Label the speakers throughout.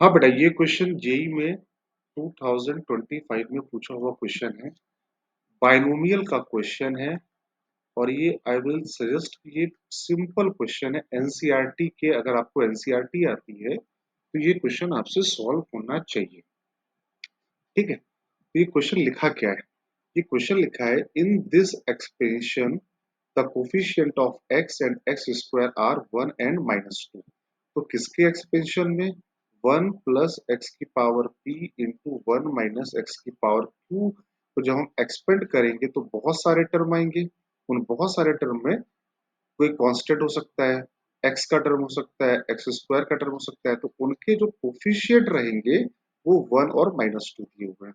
Speaker 1: हाँ बेटा, ये क्वेश्चन जेई में 2025 में पूछा हुआ क्वेश्चन है। बाइनोमियल का क्वेश्चन है। और ये आई विल सजेस्ट, ये सिंपल क्वेश्चन है। एनसीईआरटी के, अगर आपको एनसीईआरटी आती है तो ये क्वेश्चन आपसे सॉल्व होना चाहिए। ठीक है, तो ये क्वेश्चन लिखा क्या है? ये क्वेश्चन लिखा है, in this expression the coefficient of x and x square are 1 and -2। तो किसके एक्सपेंशन में? 1 प्लस एक्स की power p into 1 minus x की पावर q को जब हम एक्सपेंड करेंगे तो बहुत सारे टर्म आएंगे। उन बहुत सारे टर्म में कोई कांस्टेंट हो सकता है, एक्स का टर्म हो सकता है, एक्स स्क्वायर का टर्म हो सकता है। तो उनके जो कोफिशिएंट रहेंगे वो 1 और -2 दिए हुए हैं।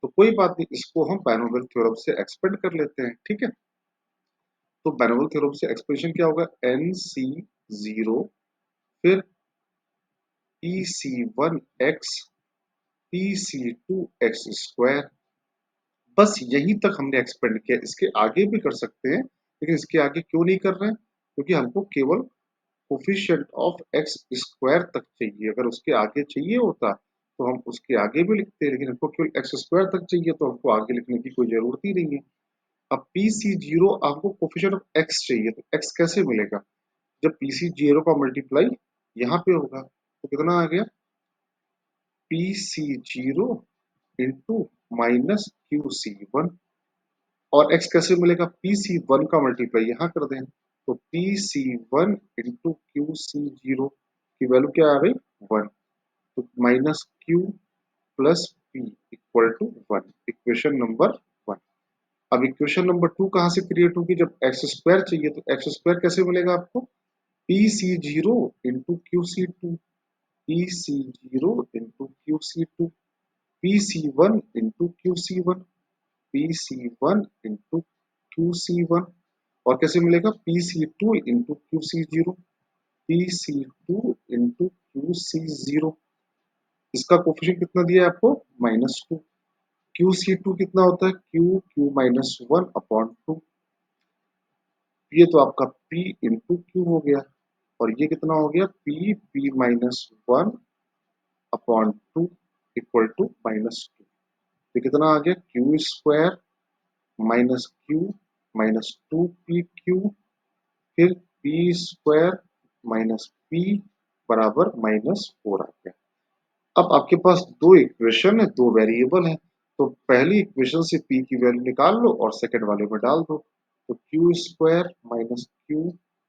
Speaker 1: तो कोई बात नहीं, इसको हम बाइनोमियल थ्योरम से एक्सपेंड कर लेते हैं। ठीक है, तो बाइनोमियल थ्योरम से एक्सप्रेशन क्या होगा? एन सी जीरो, फिर p C one x, p C two x square. बस यहीं तक हमने एक्सपेंड किया, इसके आगे भी कर सकते हैं, लेकिन इसके आगे क्यों नहीं कर रहे हैं? क्योंकि हमको केवल कोफिशिएंट ऑफ एक्स स्क्वायर तक चाहिए। अगर उसके आगे चाहिए होता तो हम उसके आगे भी लिखते हैं, लेकिन हमको केवल एक्स स्क्वायर तक चाहिए तो हमको आगे लिखने की कोई जरूरत ही नहीं है। अब पी सी जीरो, आपको कोफिशिएंट ऑफ एक्स चाहिए, तो एक्स कैसे मिलेगा? जब पी सी जीरो का मल्टीप्लाई यहाँ पे होगा तो कितना आ गया? P C zero into minus q C one. और x कैसे मिलेगा? पी सी वन का मल्टीप्लाई यहाँ कर दें तो p C one into q C zero की वैल्यू क्या आ गई? 1। तो minus q plus p equal to 1, equation number 1। अब इक्वेशन नंबर 2 कहाँ से क्रिएट होगी? जब एक्स स्क्वायर चाहिए तो एक्स स्क्वायर कैसे मिलेगा आपको? P C zero into q C two, p C zero into q C two, p C one into q C one, p C one into q C one. और कैसे मिलेगा? P C two into q C zero, p C two into q C zero. इसका coefficient कितना दिया है आपको? -2। Q C to कितना होता है? Q Q minus one upon to. ये तो आपका P इंटू क्यू हो गया। और ये कितना हो गया? P P minus one upon two equal to -2। ये कितना आ गया? Q square minus q minus 2PQ, फिर पी स्क्वायर माइनस पी बराबर -4 आ गया। अब आपके पास दो इक्वेशन है, दो वेरिएबल है। तो पहली इक्वेशन से पी की वैल्यू निकाल लो और सेकंड वाले में डाल दो। तो q square minus q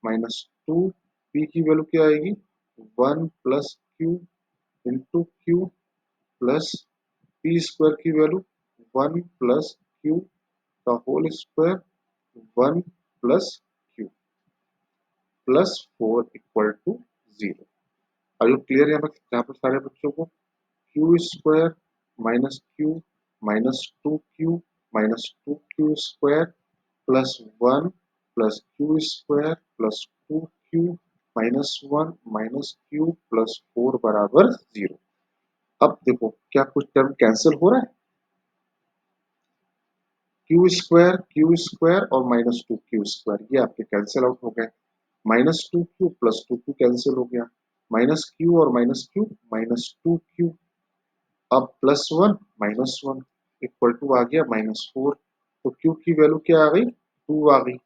Speaker 1: minus two, p की वैल्यू क्या आएगी? 1 plus q into q plus p square की वैल्यू 1 प्लस क्यू का whole square 1 plus q plus 4 equal to 0। Are you clear? यहाँ पर सारे बच्चों को q square minus two q minus two q square plus 1 plus q square plus 2Q minus 1 minus q plus 4 बराबर 0। अब देखो, क्या कुछ टर्म कैंसिल हो रहा है? क्यू स्क्वायर और -2Q स्क्वायर ये आपके कैंसिल आउट हो गए। -2Q प्लस 2Q कैंसिल हो गया। माइनस क्यू और माइनस क्यू -2Q। अब +1 -1 इक्वल टू आ गया -4। तो Q की वैल्यू क्या आ गई? 2 आ गई।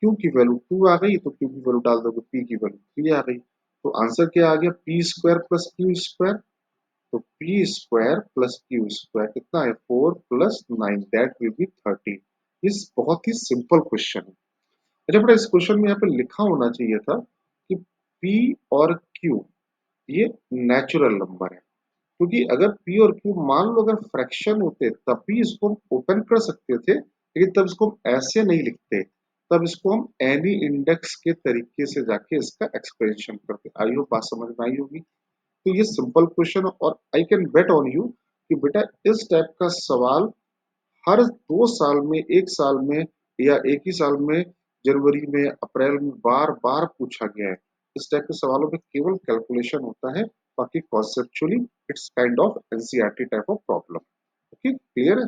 Speaker 1: Q की वैल्यू 2 आ गई तो Q की वैल्यू डाल दोगे, P की वैल्यू 3 आ गई। तो आंसर क्या आ गया? P square plus q square. तो p square plus q square कितना है? 4 प्लस 9, दैट विल बी 13। इस बहुत ही सिंपल क्वेश्चन है। अच्छा बेटा, इस क्वेश्चन में यहाँ पे लिखा होना चाहिए था कि P और Q ये नेचुरल नंबर है। क्योंकि अगर P और Q मान लो अगर फ्रैक्शन होते तब भी इसको हम ओपन कर सकते थे, लेकिन तब इसको हम ऐसे नहीं लिखते। तब इसको हम एनी इंडेक्स के तरीके से जाके इसका एक्सपेंशन करते। आई होप बात समझ में आई होगी। तो ये सिंपल क्वेश्चन, और I can bet on you कि बेटा इस टाइप का सवाल हर 2 साल में, 1 साल में, या एक ही साल में, जनवरी में, अप्रैल में बार बार पूछा गया है। इस टाइप के सवालों में केवल कैलकुलेशन होता है, बाकी conceptually it's kind of NCERT type of problem. Okay, clear है?